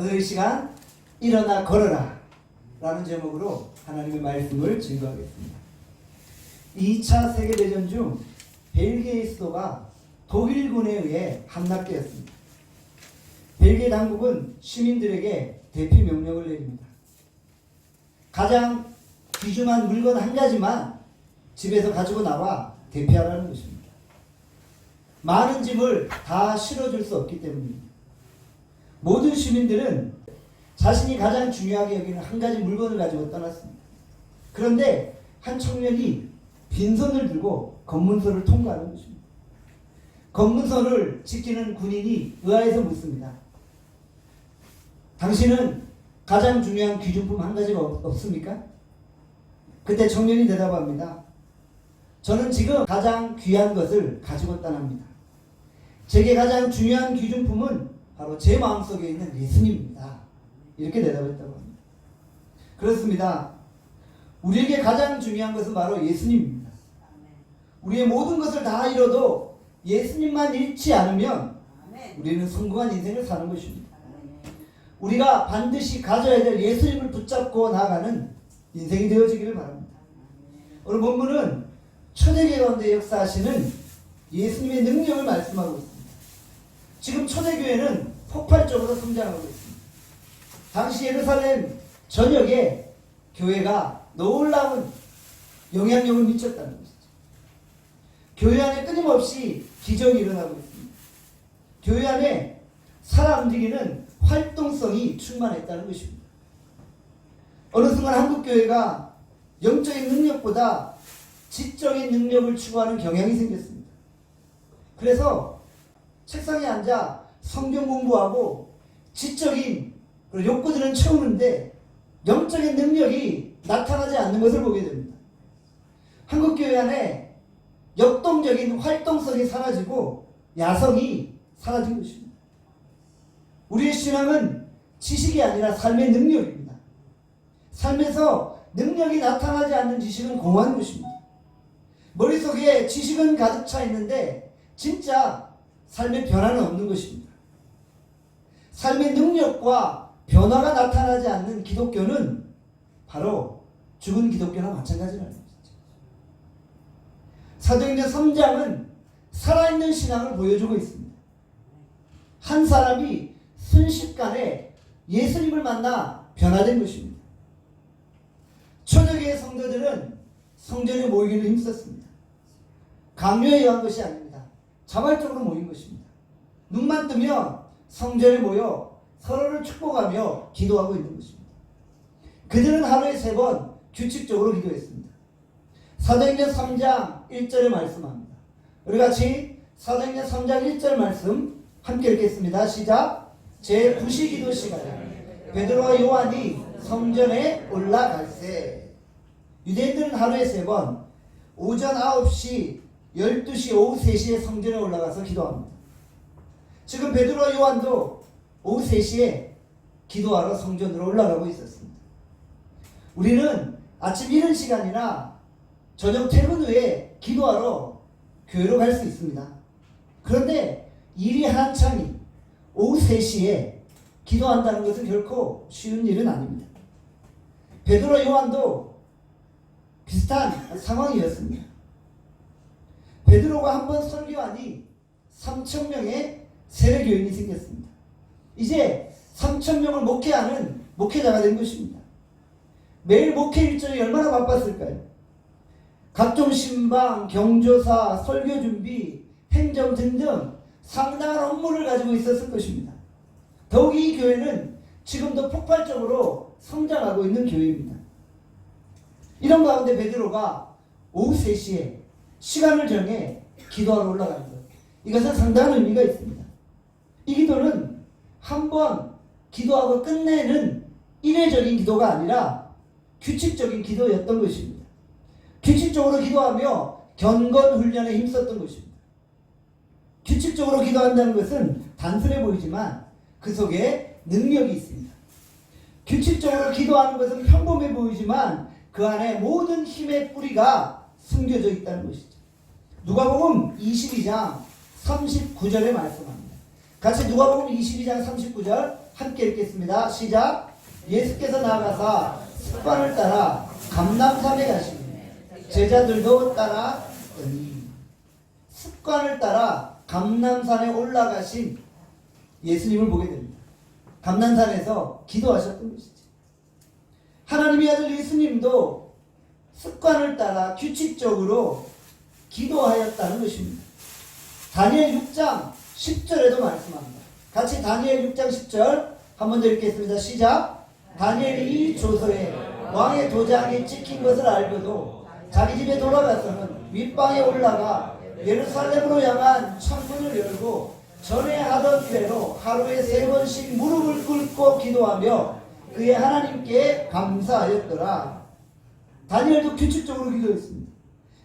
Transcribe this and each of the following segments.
오늘 이 시간 일어나 걸어라 라는 제목으로 하나님의 말씀을 증거하겠습니다. 2차 세계대전 중 벨기에의 수도가 독일군에 의해 함락되었습니다. 벨기에 당국은 시민들에게 대피 명령을 내립니다. 가장 귀중한 물건 한 가지만 집에서 가지고 나와 대피하라는 것입니다. 많은 짐을 다 실어줄 수 없기 때문입니다. 모든 시민들은 자신이 가장 중요하게 여기는 한 가지 물건을 가지고 떠났습니다. 그런데 한 청년이 빈손을 들고 검문소를 통과하는 것입니다. 검문소를 지키는 군인이 의아해서 묻습니다. 당신은 가장 중요한 귀중품 한 가지가 없습니까? 그때 청년이 대답합니다. 저는 지금 가장 귀한 것을 가지고 떠납니다. 제게 가장 중요한 귀중품은 바로 제 마음속에 있는 예수님입니다. 이렇게 대답했다고 합니다. 그렇습니다. 우리에게 가장 중요한 것은 바로 예수님입니다. 우리의 모든 것을 다 잃어도 예수님만 잃지 않으면 우리는 성공한 인생을 사는 것입니다. 우리가 반드시 가져야 될 예수님을 붙잡고 나아가는 인생이 되어지기를 바랍니다. 오늘 본문은 초대교회 가운데 역사하시는 예수님의 능력을 말씀하고 있습니다. 지금 초대교회는 폭발적으로 성장하고 있습니다. 당시 예루살렘 전역에 교회가 놀라운 영향력을 미쳤다는 것이죠. 교회 안에 끊임없이 기적이 일어나고 있습니다. 교회 안에 살아 움직이는 활동성이 충만했다는 것입니다. 어느 순간 한국교회가 영적인 능력보다 지적인 능력을 추구하는 경향이 생겼습니다. 그래서 책상에 앉아 성경 공부하고 지적인 욕구들은 채우는데 영적인 능력이 나타나지 않는 것을 보게 됩니다. 한국교회 안에 역동적인 활동성이 사라지고 야성이 사라진 것입니다. 우리의 신앙은 지식이 아니라 삶의 능력입니다. 삶에서 능력이 나타나지 않는 지식은 공허한 것입니다. 머릿속에 지식은 가득 차 있는데 진짜 삶의 변화는 없는 것입니다. 삶의 능력과 변화가 나타나지 않는 기독교는 바로 죽은 기독교나 마찬가지라는 것이죠. 사도행전 3장은 살아있는 신앙을 보여주고 있습니다. 한 사람이 순식간에 예수님을 만나 변화된 것입니다. 초대교회 성도들은 성전에 모이기를 힘썼습니다. 강요에 의한 것이 아닙니다. 자발적으로 모인 것입니다. 눈만 뜨면 성전에 모여 서로를 축복하며 기도하고 있는 것입니다. 그들은 하루에 3번 규칙적으로 기도했습니다. 사도행전 3장 1절에 말씀합니다. 우리 같이 사도행전 3장 1절 말씀 함께 읽겠습니다. 시작. 제9시 기도 시간에 베드로와 요한이 성전에 올라갈세. 유대인들은 하루에 3번 오전 9시, 12시, 오후 3시에 성전에 올라가서 기도합니다. 지금 베드로와 요한도 오후 3시에 기도하러 성전으로 올라가고 있었습니다. 우리는 아침 이른 시간이나 저녁 퇴근 후에 기도하러 교회로 갈 수 있습니다. 그런데 일이 한창이 오후 3시에 기도한다는 것은 결코 쉬운 일은 아닙니다. 베드로와 요한도 비슷한 상황이었습니다. 베드로가 한번 설교하니 3,000명의 세례교인이 생겼습니다. 이제 3,000명을 목회하는 목회자가 된 것입니다. 매일 목회 일정이 얼마나 바빴을까요? 각종 신방, 경조사, 설교 준비, 행정 등등 상당한 업무를 가지고 있었을 것입니다. 더욱이 이 교회는 지금도 폭발적으로 성장하고 있는 교회입니다. 이런 가운데 베드로가 오후 3시에 시간을 정해 기도하러 올라가는 것, 이것은 상당한 의미가 있습니다. 이 기도는 한번 기도하고 끝내는 일회적인 기도가 아니라 규칙적인 기도였던 것입니다. 규칙적으로 기도하며 경건 훈련에 힘썼던 것입니다. 규칙적으로 기도한다는 것은 단순해 보이지만 그 속에 능력이 있습니다. 규칙적으로 기도하는 것은 평범해 보이지만 그 안에 모든 힘의 뿌리가 숨겨져 있다는 것이죠. 누가복음 22장 39절에 말씀합니다. 같이 누가복음 22장 39절 함께 읽겠습니다. 시작. 예수께서 나아가사 습관을 따라 감람산에 가시니 제자들도 따라오니. 습관을 따라 감람산에 올라가신 예수님을 보게 됩니다. 감람산에서 기도하셨던 것이죠. 하나님의 아들 예수님도 습관을 따라 규칙적으로 기도하였다는 것입니다. 다니엘 6장 10절에도 말씀합니다. 같이 다니엘 6장 10절 한 번 더 읽겠습니다. 시작. 다니엘이 이 조서에 왕의 도장이 찍힌 것을 알고도 자기 집에 돌아가서는 윗방에 올라가 예루살렘으로 향한 창문을 열고 전에 하던 대로 하루에 3번씩 무릎을 꿇고 기도하며 그의 하나님께 감사하였더라. 다니엘도 규칙적으로 기도했습니다.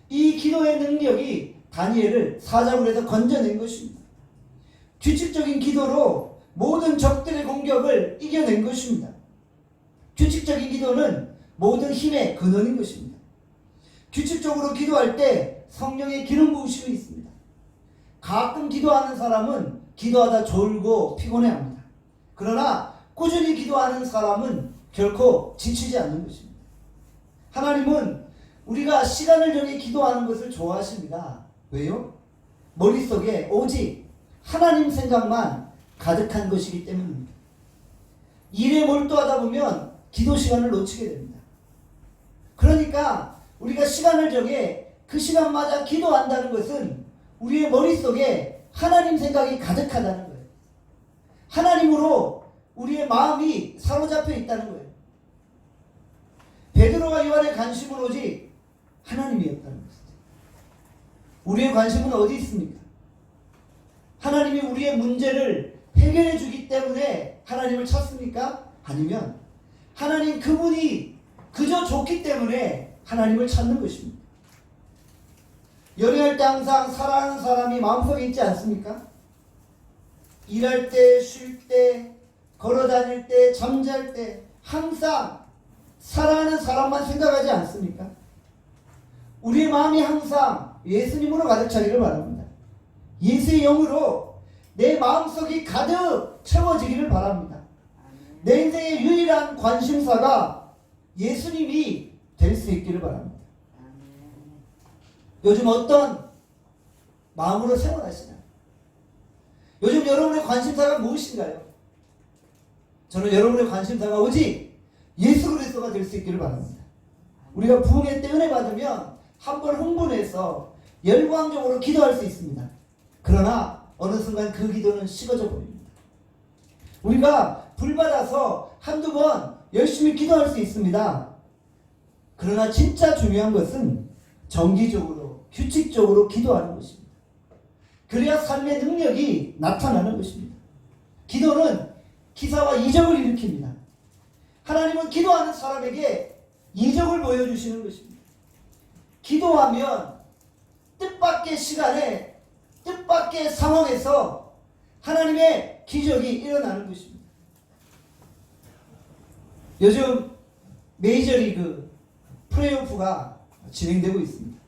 이 기도의 능력이 다니엘을 사자굴에서 건져낸 것입니다. 규칙적인 기도로 모든 적들의 공격을 이겨낸 것입니다. 규칙적인 기도는 모든 힘의 근원인 것입니다. 규칙적으로 기도할 때 성령의 기름 부으심이 있습니다. 가끔 기도하는 사람은 기도하다 졸고 피곤해합니다. 그러나 꾸준히 기도하는 사람은 결코 지치지 않는 것입니다. 하나님은 우리가 시간을 정해 기도하는 것을 좋아하십니다. 왜요? 머릿속에 오직 하나님 생각만 가득한 것이기 때문입니다. 일에 몰두하다 보면 기도 시간을 놓치게 됩니다. 그러니까 우리가 시간을 정해 그 시간마다 기도한다는 것은 우리의 머릿속에 하나님 생각이 가득하다는 거예요. 하나님으로 우리의 마음이 사로잡혀 있다는 거예요. 베드로와 요한의 관심은 오직 하나님이었다는 것이죠. 우리의 관심은 어디 있습니까? 하나님이 우리의 문제를 해결해 주기 때문에 하나님을 찾습니까? 아니면 하나님 그분이 그저 좋기 때문에 하나님을 찾는 것입니다. 연애할 때 항상 사랑하는 사람이 마음속에 있지 않습니까? 일할 때, 쉴 때, 걸어 다닐 때, 잠잘 때 항상 사랑하는 사람만 생각하지 않습니까? 우리의 마음이 항상 예수님으로 가득 차기를 바랍니다. 예수의 영으로 내 마음속이 가득 채워지기를 바랍니다. 내 인생의 유일한 관심사가 예수님이 될 수 있기를 바랍니다. 요즘 어떤 마음으로 생활하시나요? 요즘 여러분의 관심사가 무엇인가요? 저는 여러분의 관심사가 오직 예수 그리스도가 될 수 있기를 바랍니다. 우리가 부흥회 때 은혜 받으면 한번 흥분해서 열광적으로 기도할 수 있습니다. 그러나 어느 순간 그 기도는 식어져 버립니다. 우리가 불받아서 한두 번 열심히 기도할 수 있습니다. 그러나 진짜 중요한 것은 정기적으로 규칙적으로 기도하는 것입니다. 그래야 삶의 능력이 나타나는 것입니다. 기도는 기사와 이적을 일으킵니다. 하나님은 기도하는 사람에게 이적을 보여주시는 것입니다. 기도하면 뜻밖의 시간에 뜻밖의 상황에서 하나님의 기적이 일어나는 것입니다. 요즘 메이저리그 플레이오프가 진행되고 있습니다.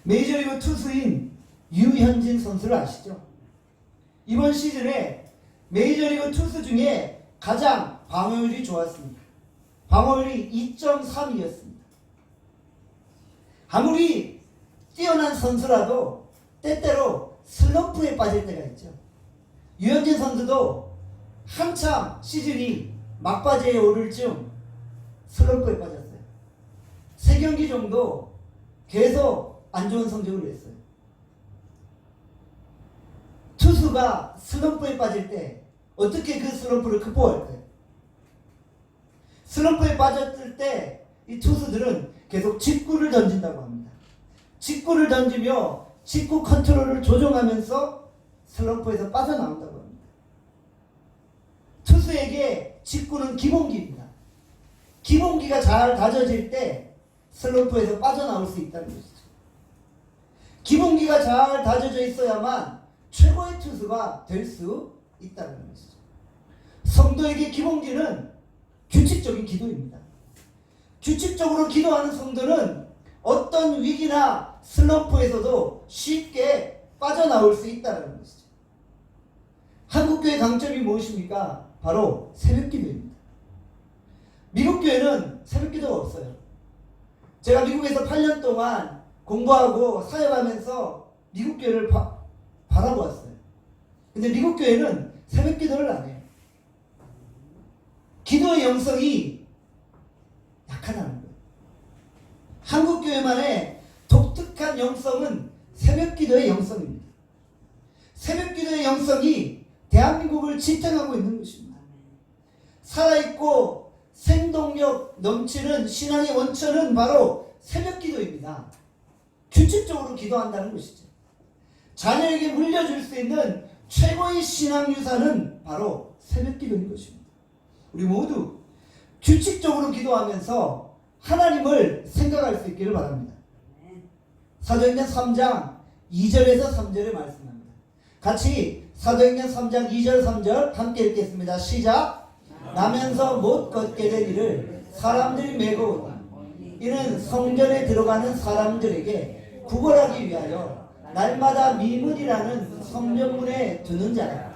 메이저리그 투수인 유현진 선수를 아시죠? 이번 시즌에 메이저리그 투수 중에 가장 방어율이 좋았습니다. 방어율이 2.32였습니다. 아무리 뛰어난 선수라도 때때로 슬럼프에 빠질 때가 있죠. 유현진 선수도 한참 시즌이 막바지에 오를 즈음 슬럼프에 빠졌어요. 3경기 정도 계속 안 좋은 성적을 냈어요. 투수가 슬럼프에 빠질 때 어떻게 그 슬럼프를 극복할까요? 슬럼프에 빠졌을 때 이 투수들은 계속 직구를 던진다고 합니다. 직구를 던지며 직구 컨트롤을 조정하면서 슬럼프에서 빠져나온다고 합니다. 투수에게 직구는 기본기입니다. 기본기가 잘 다져질 때 슬럼프에서 빠져나올 수 있다는 것이죠. 기본기가 잘 다져져 있어야만 최고의 투수가 될 수 있다는 것이죠. 성도에게 기본기는 규칙적인 기도입니다. 규칙적으로 기도하는 성도는 어떤 위기나 슬럼프에서도 쉽게 빠져나올 수 있다는 것이죠. 한국교회 강점이 무엇입니까? 바로 새벽기도입니다. 미국 교회는 새벽기도가 없어요. 제가 미국에서 8년 동안 공부하고 사역하면서 미국 교회를 바라보았어요. 근데 미국 교회는 새벽기도를 안 해요. 기도의 영성이 약하다는 거예요. 한국 교회만의 독특한 영성은 새벽기도의 영성입니다. 새벽기도의 영성이 대한민국을 지탱하고 있는 것입니다. 살아있고 생동력 넘치는 신앙의 원천은 바로 새벽기도입니다. 규칙적으로 기도한다는 것이죠. 자녀에게 물려줄 수 있는 최고의 신앙유산은 바로 새벽기도인 것입니다. 우리 모두 규칙적으로 기도하면서 하나님을 생각할 수 있기를 바랍니다. 사도행전 3장 2절에서 3절의 말씀입니다. 같이 사도행전 3장 2절 3절 함께 읽겠습니다. 시작. 나면서 못 걷게 된 이를 사람들이 메고 오니 이는 성전에 들어가는 사람들에게 구걸하기 위하여 날마다 미문이라는 성전문에 두는 자라.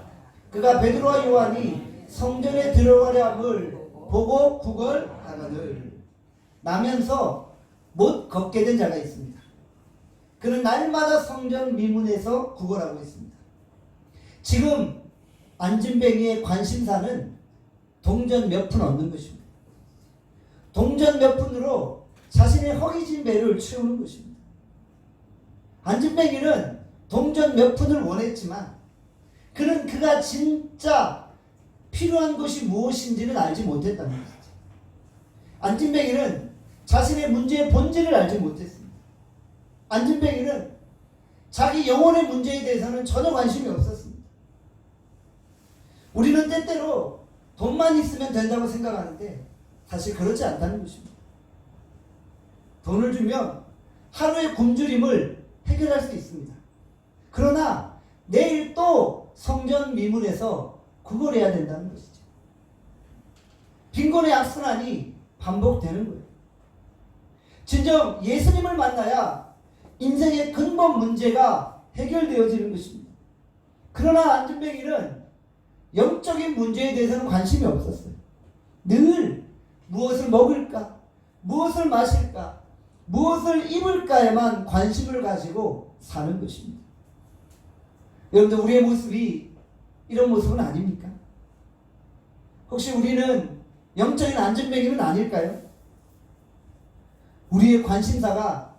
그가 베드로와 요한이 성전에 들어가려함을 보고 구걸하거늘. 나면서 못 걷게 된 자가 있습니다. 그는 날마다 성전 미문에서 구걸하고 있습니다. 지금 안진뱅이의 관심사는 동전 몇 푼 얻는 것입니다. 동전 몇 푼으로 자신의 허기진 배를 채우는 것입니다. 안진뱅이는 동전 몇 푼을 원했지만 그는 그가 진짜 필요한 것이 무엇인지는 알지 못했다는 것이죠. 안진뱅이는 자신의 문제의 본질을 알지 못했습니다. 안진뱅이는 자기 영혼의 문제에 대해서는 전혀 관심이 없었습니다. 우리는 때때로 돈만 있으면 된다고 생각하는데 사실 그렇지 않다는 것입니다. 돈을 주면 하루의 굶주림을 해결할 수 있습니다. 그러나 내일 또 성전 미문에서 구걸해야 된다는 것이죠. 빈곤의 악순환이 반복되는 거예요. 진정 예수님을 만나야 인생의 근본 문제가 해결되어지는 것입니다. 그러나 안진뱅이는 영적인 문제에 대해서는 관심이 없었어요. 늘 무엇을 먹을까, 무엇을 마실까, 무엇을 입을까에만 관심을 가지고 사는 것입니다. 여러분들, 우리의 모습이 이런 모습은 아닙니까? 혹시 우리는 영적인 안진뱅이는 아닐까요? 우리의 관심사가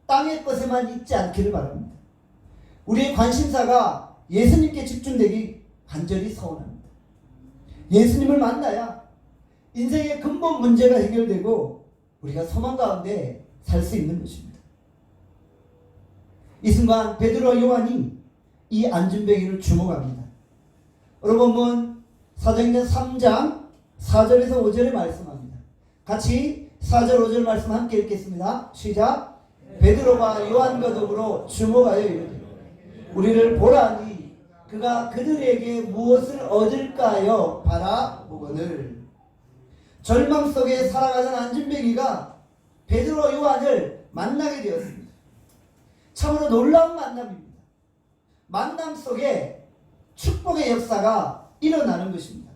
땅의 것에만 있지 않기를 바랍니다. 우리의 관심사가 예수님께 집중되기 간절히 서원합니다. 예수님을 만나야 인생의 근본 문제가 해결되고 우리가 소망 가운데 살 수 있는 것입니다. 이 순간 베드로와 요한이 이 안진뱅이를 주목합니다. 여러분, 사도행전 3장 4절에서 5절에 말씀합니다. 같이 4절 5절 말씀 함께 읽겠습니다. 시작. 베드로가 요한과 더불어 주목하여 이르되 우리를 보라니 그가 그들에게 무엇을 얻을까요 바라보거늘. 절망 속에 살아가던 안진뱅이가 베드로 요한을 만나게 되었습니다. 참으로 놀라운 만남입니다. 만남 속에 축복의 역사가 일어나는 것입니다.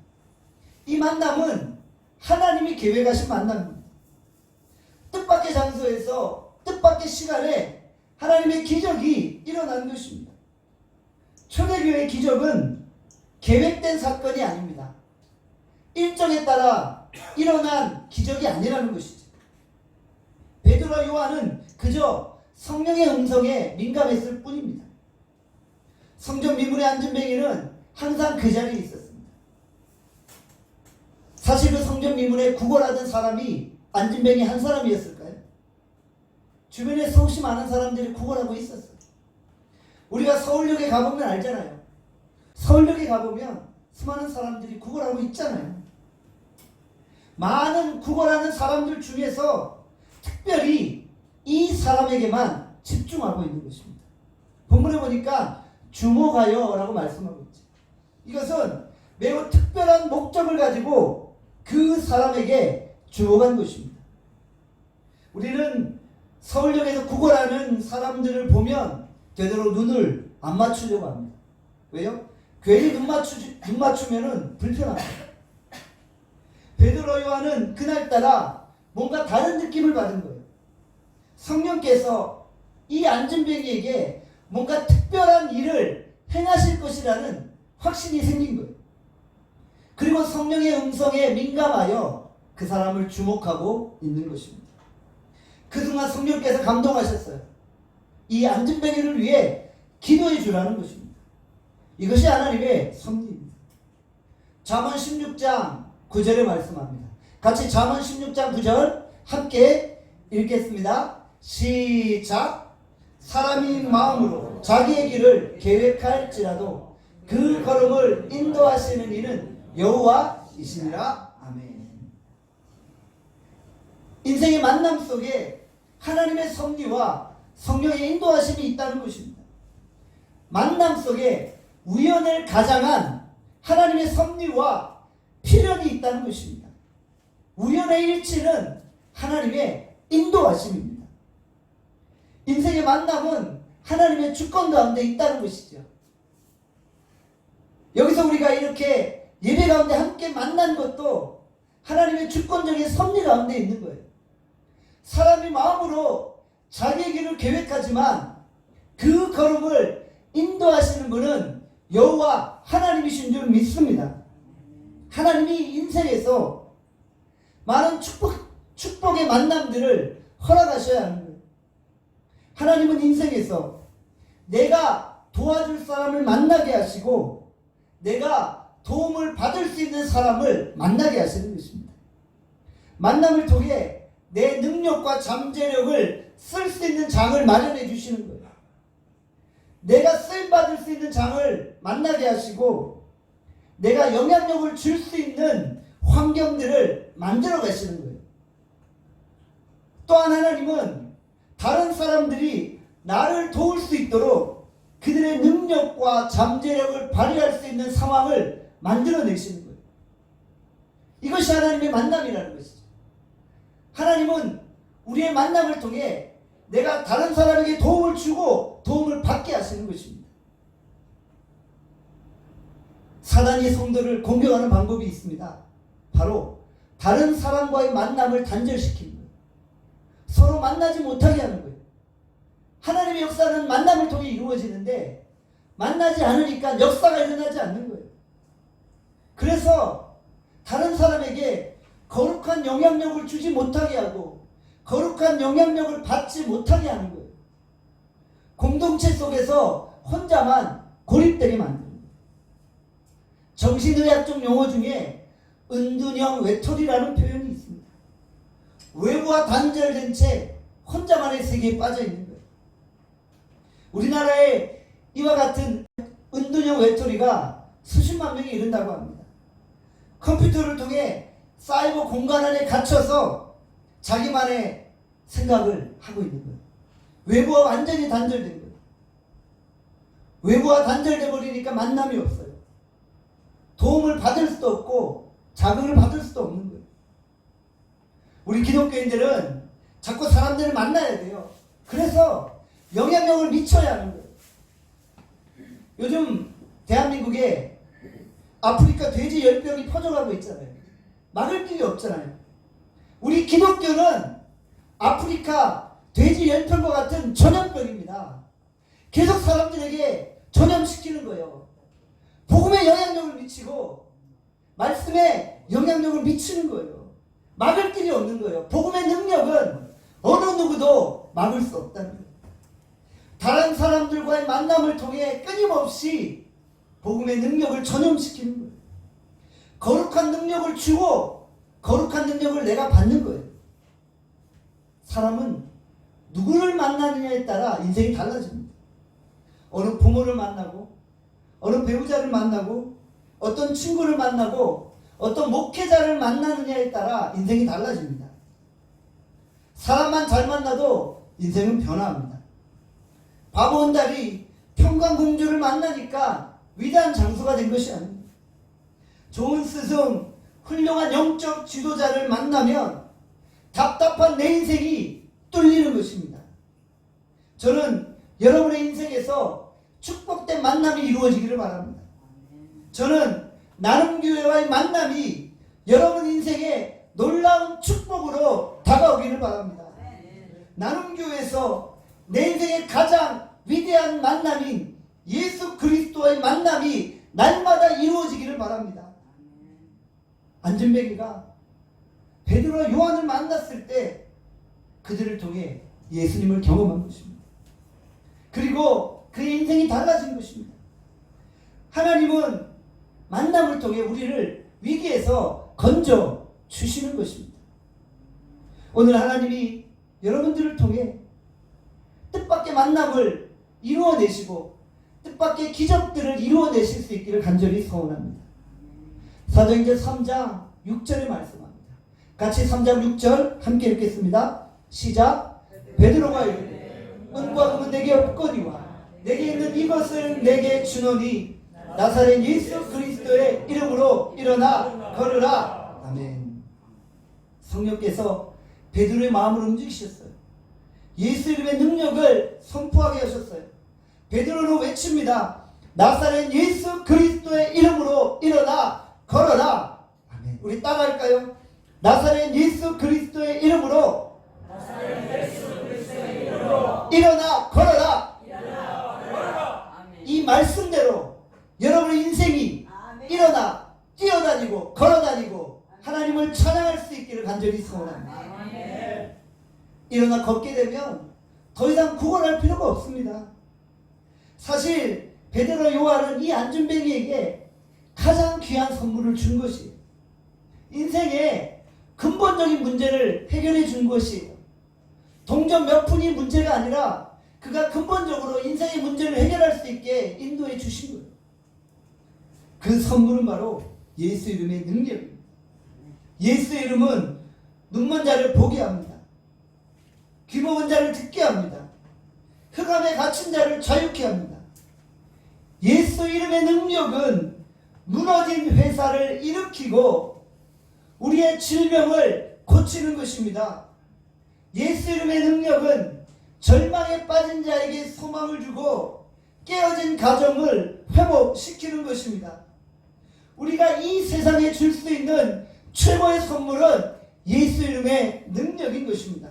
이 만남은 하나님이 계획하신 만남입니다. 뜻밖의 장소에서 뜻밖의 시간에 하나님의 기적이 일어나는 것입니다. 초대교회의 기적은 계획된 사건이 아닙니다. 일정에 따라 일어난 기적이 아니라는 것이죠. 베드로와 요한은 그저 성령의 음성에 민감했을 뿐입니다. 성전 미문의 안진뱅이는 항상 그 자리에 있었습니다. 사실 그 성전 미문에 구걸하던 사람이 안진뱅이 한 사람이었을까요? 주변에 수없이 많은 사람들이 구걸하고 있었어요. 우리가 서울역에 가보면 알잖아요. 서울역에 가보면 수많은 사람들이 구걸하고 있잖아요. 많은 구걸하는 사람들 중에서 특별히 이 사람에게만 집중하고 있는 것입니다. 본문에 보니까 주목하여 라고 말씀하고 있죠. 이것은 매우 특별한 목적을 가지고 그 사람에게 주목한 것입니다. 우리는 서울역에서 구걸하는 사람들을 보면 되도록 눈을 안 맞추려고 합니다. 왜요? 괜히 눈 맞추면은 불편합니다. 베드로 요한은 그날따라 뭔가 다른 느낌을 받은 거예요. 성령께서 이 안진뱅이에게 뭔가 특별한 일을 행하실 것이라는 확신이 생긴 거예요. 그리고 성령의 음성에 민감하여 그 사람을 주목하고 있는 것입니다. 그동안 성령께서 감동하셨어요. 이 안진뱅이를 위해 기도해 주라는 것입니다. 이것이 하나님의 섭리입니다. 잠언 16장 9절에 말씀합니다. 같이 잠언 16장 9절 함께 읽겠습니다. 시작. 사람이 마음으로 자기의 길을 계획할지라도 그 걸음을 인도하시는 이는 여호와이시니라. 아멘. 인생의 만남 속에 하나님의 섭리와 성령의 인도하심이 있다는 것입니다. 만남 속에 우연을 가장한 하나님의 섭리와 필연이 있다는 것입니다. 우연의 일치는 하나님의 인도하심입니다. 인생의 만남은 하나님의 주권 가운데 있다는 것이죠. 여기서 우리가 이렇게 예배 가운데 함께 만난 것도 하나님의 주권적인 섭리 가운데 있는 거예요. 사람이 마음으로 자기의 길을 계획하지만 그 걸음을 인도하시는 분은 여호와 하나님이신 줄 믿습니다. 하나님이 인생에서 많은 축복의 만남들을 허락하셔야 하는 거예요. 하나님은 인생에서 내가 도와줄 사람을 만나게 하시고 내가 도움을 받을 수 있는 사람을 만나게 하시는 것입니다. 만남을 통해 내 능력과 잠재력을 쓸 수 있는 장을 마련해 주시는 거예요. 내가 쓰임받을 수 있는 장을 만나게 하시고 내가 영향력을 줄 수 있는 환경들을 만들어 가시는 거예요. 또한 하나님은 다른 사람들이 나를 도울 수 있도록 그들의 능력과 잠재력을 발휘할 수 있는 상황을 만들어내시는 거예요. 이것이 하나님의 만남이라는 것이죠. 하나님은 우리의 만남을 통해 내가 다른 사람에게 도움을 주고 도움을 받게 하시는 것입니다. 사단이 성도를 공격하는 방법이 있습니다. 바로 다른 사람과의 만남을 단절시키는 거예요. 서로 만나지 못하게 하는 거예요. 하나님의 역사는 만남을 통해 이루어지는데 만나지 않으니까 역사가 일어나지 않는 거예요. 그래서 다른 사람에게 거룩한 영향력을 주지 못하게 하고 거룩한 영향력을 받지 못하게 하는 거예요. 공동체 속에서 혼자만 고립되게 만드는 거예요. 정신의학적 용어 중에 은둔형 외톨이라는 표현이 있습니다. 외부와 단절된 채 혼자만의 세계에 빠져 있는 거예요. 우리나라에 이와 같은 은둔형 외톨이가 수십만 명이 이른다고 합니다. 컴퓨터를 통해 사이버 공간 안에 갇혀서 자기만의 생각을 하고 있는 거예요. 외부와 완전히 단절된 거예요. 외부와 단절돼 버리니까 만남이 없어요. 도움을 받을 수도 없고 자극을 받을 수도 없는 거예요. 우리 기독교인들은 자꾸 사람들을 만나야 돼요. 그래서 영향력을 미쳐야 하는 거예요. 요즘 대한민국에 아프리카 돼지 열병이 퍼져가고 있잖아요. 막을 길이 없잖아요. 우리 기독교는 아프리카 돼지 열병과 같은 전염병입니다. 계속 사람들에게 전염시키는 거예요. 복음에 영향력을 미치고 말씀에 영향력을 미치는 거예요. 막을 길이 없는 거예요. 복음의 능력은 어느 누구도 막을 수 없다는 거예요. 다른 사람들과의 만남을 통해 끊임없이 복음의 능력을 전염시키는 거예요. 거룩한 능력을 주고 거룩한 능력을 내가 받는 거예요. 사람은 누구를 만나느냐에 따라 인생이 달라집니다. 어느 부모를 만나고 어느 배우자를 만나고 어떤 친구를 만나고 어떤 목회자를 만나느냐에 따라 인생이 달라집니다. 사람만 잘 만나도 인생은 변화합니다. 바보 온달이 평강공주를 만나니까 위대한 장수가 된 것이 아닙니다. 좋은 스승, 훌륭한 영적 지도자를 만나면 답답한 내 인생이 뚫리는 것입니다. 저는 여러분의 인생에서 축복된 만남이 이루어지기를 바랍니다. 저는 나눔교회와의 만남이 여러분 인생에 놀라운 축복으로 다가오기를 바랍니다. 나눔교회에서 내 인생의 가장 위대한 만남인 예수 그리스도와의 만남이 날마다 이루어지기를 바랍니다. 안전뱅이가 베드로와 요한을 만났을 때 그들을 통해 예수님을 경험한 것입니다. 그리고 그의 인생이 달라진 것입니다. 하나님은 만남을 통해 우리를 위기에서 건져 주시는 것입니다. 오늘 하나님이 여러분들을 통해 뜻밖의 만남을 이루어내시고 뜻밖의 기적들을 이루어내실 수 있기를 간절히 소원합니다. 사도행전 3장 6절에 말씀합니다. 같이 3장 6절 함께 읽겠습니다. 시작. 베드로가 이르되 은과 금은 내게 없거니와 내게 있는 이것을 내게 주노니 나사렛 예수 그리스도의 이름으로 일어나 걸으라. 아멘. 성령께서 베드로의 마음을 움직이셨어요. 예수 이름의 능력을 선포하게 하셨어요. 베드로는 외칩니다. 나사렛 예수 그리스도의 이름으로 일어나 걸어라. 아멘. 우리 따라할까요? 나사렛 예수 그리스도의 이름으로 일어나 걸어라. 이 말씀대로 여러분의 인생이 일어나 뛰어다니고 걸어다니고 하나님을 찬양할 수 있기를 간절히 소원합니다. 일어나 걷게 되면 더 이상 구걸할 필요가 없습니다. 사실 베드로 요한은 이 안준뱅이에게 가장 귀한 선물을 준 것이에요. 인생의 근본적인 문제를 해결해 준 것이에요. 동전 몇 푼이 문제가 아니라 그가 근본적으로 인생의 문제를 해결할 수 있게 인도해 주신 거예요. 그 선물은 바로 예수 이름의 능력입니다. 예수 이름은 눈먼 자를 보게 합니다. 귀 먹은 자를 듣게 합니다. 흑암에 갇힌 자를 자유케 합니다. 예수 이름의 능력은 무너진 회사를 일으키고 우리의 질병을 고치는 것입니다. 예수 이름의 능력은 절망에 빠진 자에게 소망을 주고 깨어진 가정을 회복시키는 것입니다. 우리가 이 세상에 줄 수 있는 최고의 선물은 예수 이름의 능력인 것입니다.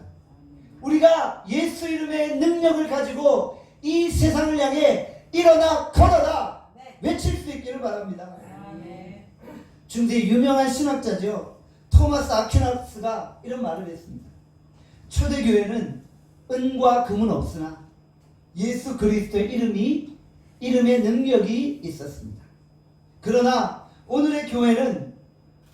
우리가 예수 이름의 능력을 가지고 이 세상을 향해 일어나 걸어라 외칠 수 있기를 바랍니다. 중세 유명한 신학자죠. 토마스 아퀴나스가 이런 말을 했습니다. 초대교회는 은과 금은 없으나 예수 그리스도의 이름의 능력이 있었습니다. 그러나 오늘의 교회는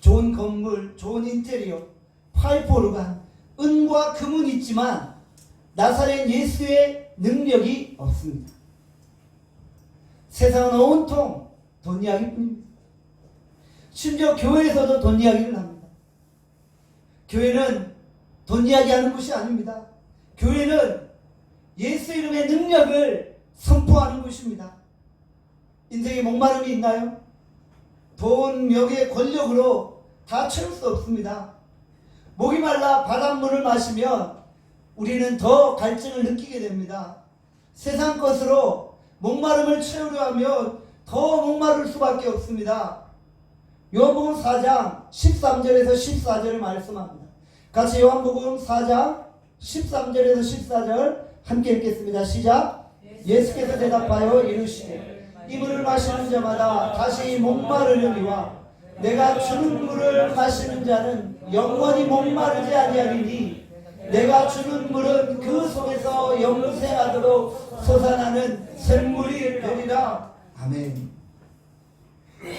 좋은 건물, 좋은 인테리어, 파이프 오르간, 은과 금은 있지만 나사렛 예수의 능력이 없습니다. 세상은 온통 돈 이야기뿐입니다. 심지어 교회에서도 돈 이야기를 합니다. 교회는 돈 이야기하는 곳이 아닙니다. 교회는 예수 이름의 능력을 선포하는 곳입니다. 인생에 목마름이 있나요? 돈, 명예, 권력으로 다 채울 수 없습니다. 목이 말라 바닷물을 마시면 우리는 더 갈증을 느끼게 됩니다. 세상 것으로 목마름을 채우려 하면 더 목마를 수밖에 없습니다. 요한복음 4장 13절에서 14절을 말씀합니다. 같이 요한복음 4장 13절에서 14절 함께 읽겠습니다. 시작. 예수께서 대답하여 이르시되 이 물을 마시는 자마다 다시 목마르려니와 내가 주는 물을 마시는 자는 영원히 목마르지 아니하리니 내가 주는 물은 그 속에서 영생하도록 솟아나는 샘물이 되리라. 아멘.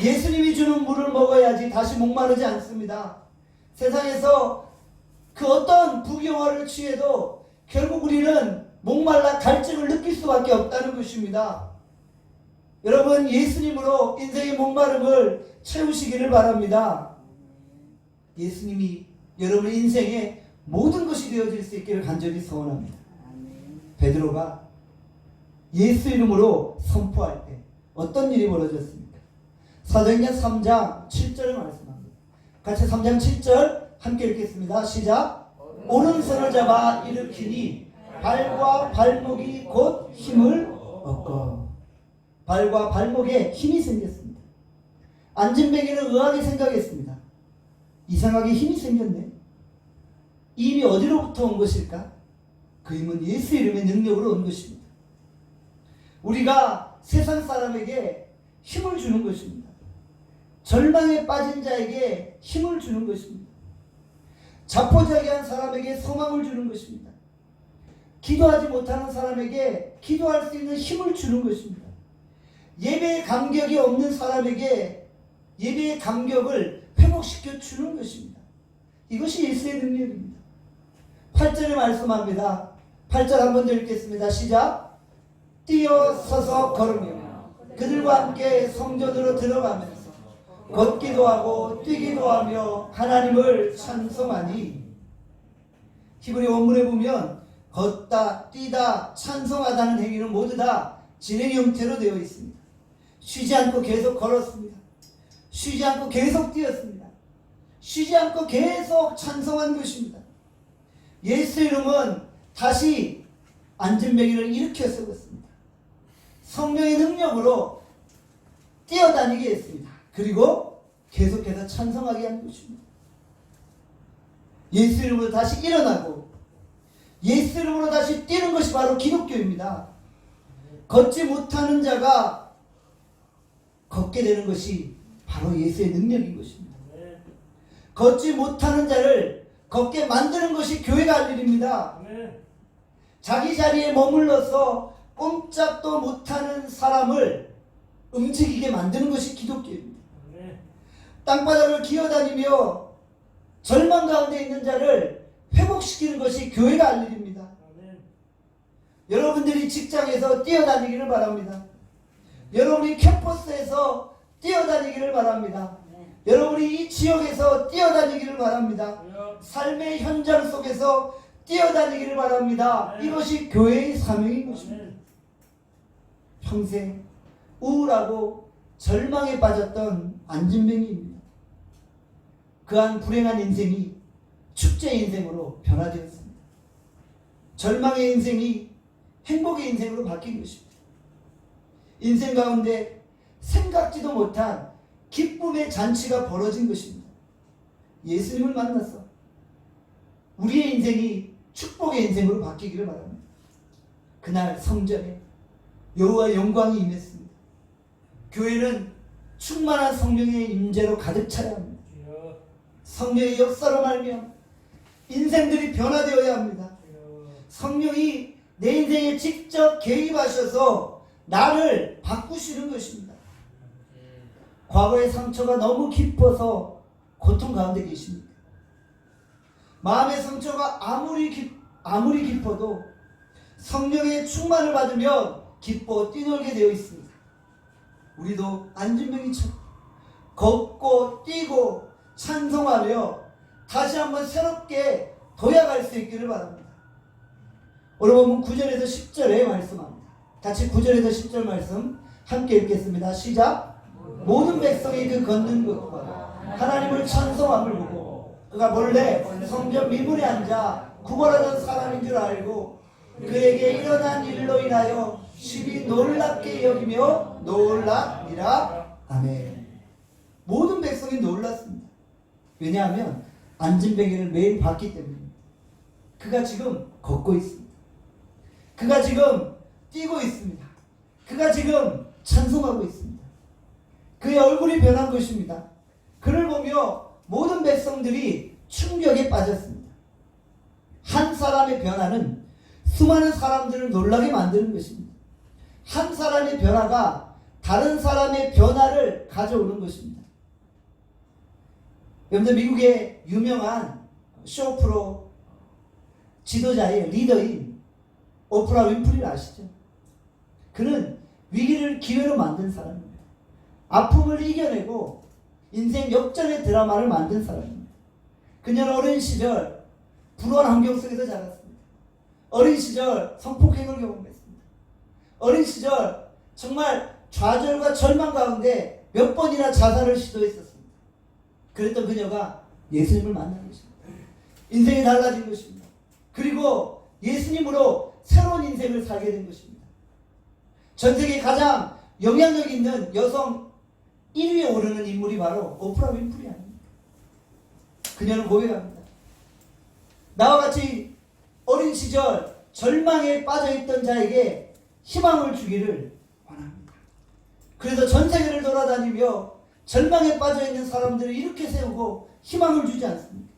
예수님이 주는 물을 먹어야지 다시 목마르지 않습니다. 세상에서 그 어떤 부경화를 취해도 결국 우리는 목말라 갈증을 느낄 수밖에 없다는 것입니다. 여러분, 예수님으로 인생의 목마름을 채우시기를 바랍니다. 예수님이 여러분의 인생에 모든 것이 되어질 수 있기를 간절히 소원합니다. 베드로가 예수 이름으로 선포할 때 어떤 일이 벌어졌습니까? 사도행전 3장 7절을 말씀합니다. 같이 3장 7절 함께 읽겠습니다. 시작. 오른손을 잡아 일으키니 발과 발목이 곧 힘을 얻고 발과 발목에 힘이 생겼습니다. 안진뱅이는 의아하게 생각했습니다. 이상하게 힘이 생겼네. 이 힘이 어디로부터 온 것일까? 그 힘은 예수 이름의 능력으로 온 것입니다. 우리가 세상 사람에게 힘을 주는 것입니다. 절망에 빠진 자에게 힘을 주는 것입니다. 자포자기한 사람에게 소망을 주는 것입니다. 기도하지 못하는 사람에게 기도할 수 있는 힘을 주는 것입니다. 예배의 감격이 없는 사람에게 예배의 감격을 회복시켜 주는 것입니다. 이것이 예수의 능력입니다. 8절에 말씀합니다. 8절 한 번 더 읽겠습니다. 시작. 뛰어서서 걸으며 그들과 함께 성전으로 들어가면서 걷기도 하고 뛰기도 하며 하나님을 찬송하니. 히브리 원문에 보면 걷다, 뛰다, 찬송하다는 행위는 모두 다 진행 형태로 되어 있습니다. 쉬지 않고 계속 걸었습니다. 쉬지 않고 계속 뛰었습니다. 쉬지 않고 계속 찬송한 것입니다. 예수 이름은 다시 안진뱅이를 일으켜 세웠습니다. 성령의 능력으로 뛰어다니게 했습니다. 그리고 계속해서 찬송하게 한 것입니다. 예수 이름으로 다시 일어나고 예수 이름으로 다시 뛰는 것이 바로 기독교입니다. 걷지 못하는 자가 걷게 되는 것이 바로 예수의 능력인 것입니다. 걷지 못하는 자를 걷게 만드는 것이 교회가 할 일입니다. 자기 자리에 머물러서 꼼짝도 못하는 사람을 움직이게 만드는 것이 기독교입니다. 땅바닥을 기어다니며 절망 가운데 있는 자를 회복시키는 것이 교회가 할 일입니다. 여러분들이 직장에서 뛰어다니기를 바랍니다. 여러분이 캠퍼스에서 뛰어다니기를 바랍니다. 여러분이 이 지역에서 뛰어다니기를 바랍니다. 삶의 현장 속에서 뛰어다니기를 바랍니다. 이것이 교회의 사명인 것입니다. 평생 우울하고 절망에 빠졌던 안진뱅이입니다. 그한 불행한 인생이 축제의 인생으로 변화되었습니다. 절망의 인생이 행복의 인생으로 바뀐 것입니다. 인생 가운데 생각지도 못한 기쁨의 잔치가 벌어진 것입니다. 예수님을 만나서 우리의 인생이 축복의 인생으로 바뀌기를 바랍니다. 그날 성전에 여호와의 영광이 임했습니다. 교회는 충만한 성령의 임재로 가득 차야 합니다. 성령의 역사로 말며 인생들이 변화되어야 합니다. 성령이 내 인생에 직접 개입하셔서 나를 바꾸시는 것입니다. 과거의 상처가 너무 깊어서 고통 가운데 계십니까? 마음의 상처가 아무리 깊어도 성령의 충만을 받으면 기뻐 뛰놀게 되어 있습니다. 우리도 안진뱅이처럼 걷고 뛰고 찬송하며 다시 한번 새롭게 도약할 수 있기를 바랍니다. 오늘 보면 9절에서 10절에 말씀합니다. 같이 9절에서 10절 말씀 함께 읽겠습니다. 시작. 모든 백성이 그 걷는 것과 하나님을 찬송함을 보고 그가 본래 성전 미문에 앉아 구걸하던 사람인 줄 알고 그에게 일어난 일로 인하여 심히 놀랍게 여기며 놀랍니라. 아멘. 모든 백성이 놀랐습니다. 왜냐하면 안진뱅이를 매일 봤기 때문입니다. 그가 지금 걷고 있습니다. 그가 지금 뛰고 있습니다. 그가 지금 찬송하고 있습니다. 그의 얼굴이 변한 것입니다. 그를 보며 모든 백성들이 충격에 빠졌습니다. 한 사람의 변화는 수많은 사람들을 놀라게 만드는 것입니다. 한 사람의 변화가 다른 사람의 변화를 가져오는 것입니다. 여러분들 미국의 유명한 쇼 프로 지도자의 리더인 오프라 윈프리를 아시죠? 그는 위기를 기회로 만든 사람입니다. 아픔을 이겨내고 인생 역전의 드라마를 만든 사람입니다. 그녀는 어린 시절 불우한 환경 속에서 자랐습니다. 어린 시절 성폭행을 경험했습니다. 어린 시절 정말 좌절과 절망 가운데 몇 번이나 자살을 시도했었습니다. 그랬던 그녀가 예수님을 만난 것입니다. 인생이 달라진 것입니다. 그리고 예수님으로 새로운 인생을 살게 된 것입니다. 전 세계 가장 영향력 있는 여성 1위에 오르는 인물이 바로 오프라 윈프리 아닙니까? 그녀는 고백합니다. 나와 같이 어린 시절 절망에 빠져있던 자에게 희망을 주기를 원합니다. 그래서 전 세계를 돌아다니며 절망에 빠져있는 사람들을 이렇게 세우고 희망을 주지 않습니다.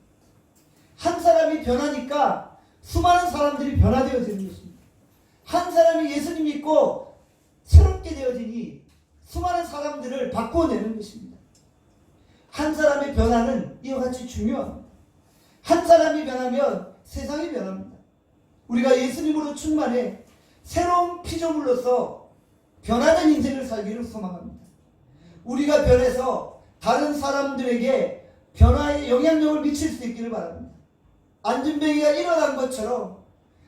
한 사람이 변하니까 수많은 사람들이 변화되어지는 것입니다. 한 사람이 예수님 믿고 새롭게 되어지니 수많은 사람들을 바꾸어내는 것입니다. 한 사람의 변화는 이와 같이 중요합니다. 한 사람이 변하면 세상이 변합니다. 우리가 예수님으로 충만해 새로운 피조물로서 변화된 인생을 살기를 소망합니다. 우리가 변해서 다른 사람들에게 변화에 영향력을 미칠 수 있기를 바랍니다. 안진뱅이가 일어난 것처럼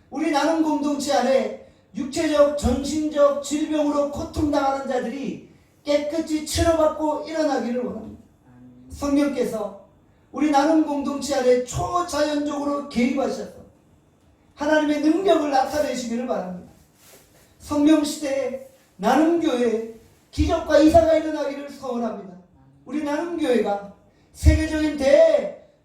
우리 나눔 공동체 안에 육체적, 정신적 질병으로 고통당하는 자들이 깨끗이 치료받고 일어나기를 원합니다. 성령께서 우리 나눔 공동체 안에 초자연적으로 개입하셔서 하나님의 능력을 나타내시기를 바랍니다. 성령시대에 나눔교회에 기적과 이사가 일어나기를 소원합니다. 우리 나눔교회가 세계적인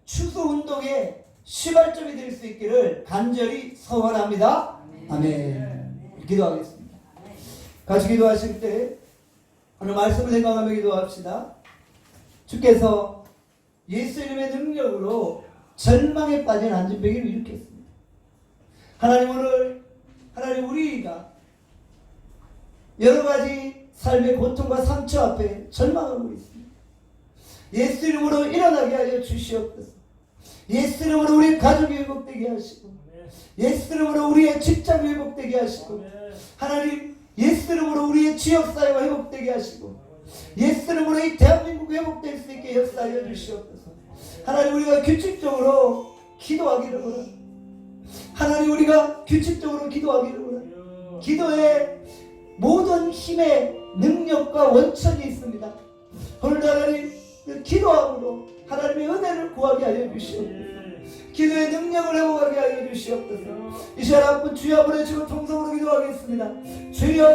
대추수운동의 시발점이 될 수 있기를 간절히 소원합니다. 아멘. 기도하겠습니다. 같이 기도하실 때 오늘 말씀을 생각하며 기도합시다. 주께서 예수 이름의 능력으로 절망에 빠진 안진뱅이를 일으켰습니다. 하나님 오늘 하나님 우리가 여러 가지 삶의 고통과 상처 앞에 절망하고 있습니다. 예수 이름으로 일어나게 하여 주시옵소서. 예수 이름으로 우리 가족이 회복되게 하시고 예수 이름으로 우리의 직장이 회복되게 하시고 하나님 예수 이름으로 우리의 지역사회가 회복되게 하시고 예수 이름으로 이 대한민국이 회복될 수 있게 역사하여 주시옵소서. 하나님 우리가 규칙적으로 기도하기를 원합니다. 하나님 우리가 규칙적으로 기도하기를 원합니다. 기도에 모든 힘의 능력과 원천이 있습니다. 오늘도 하나님 기도함으로 하나님의 은혜를 구하게 하여 주시옵소서. 기도의 능력을 회복하게 하여 주시옵소서. 이 시간 한번 주여 한번 해주고 통성으로 기도하겠습니다. 주여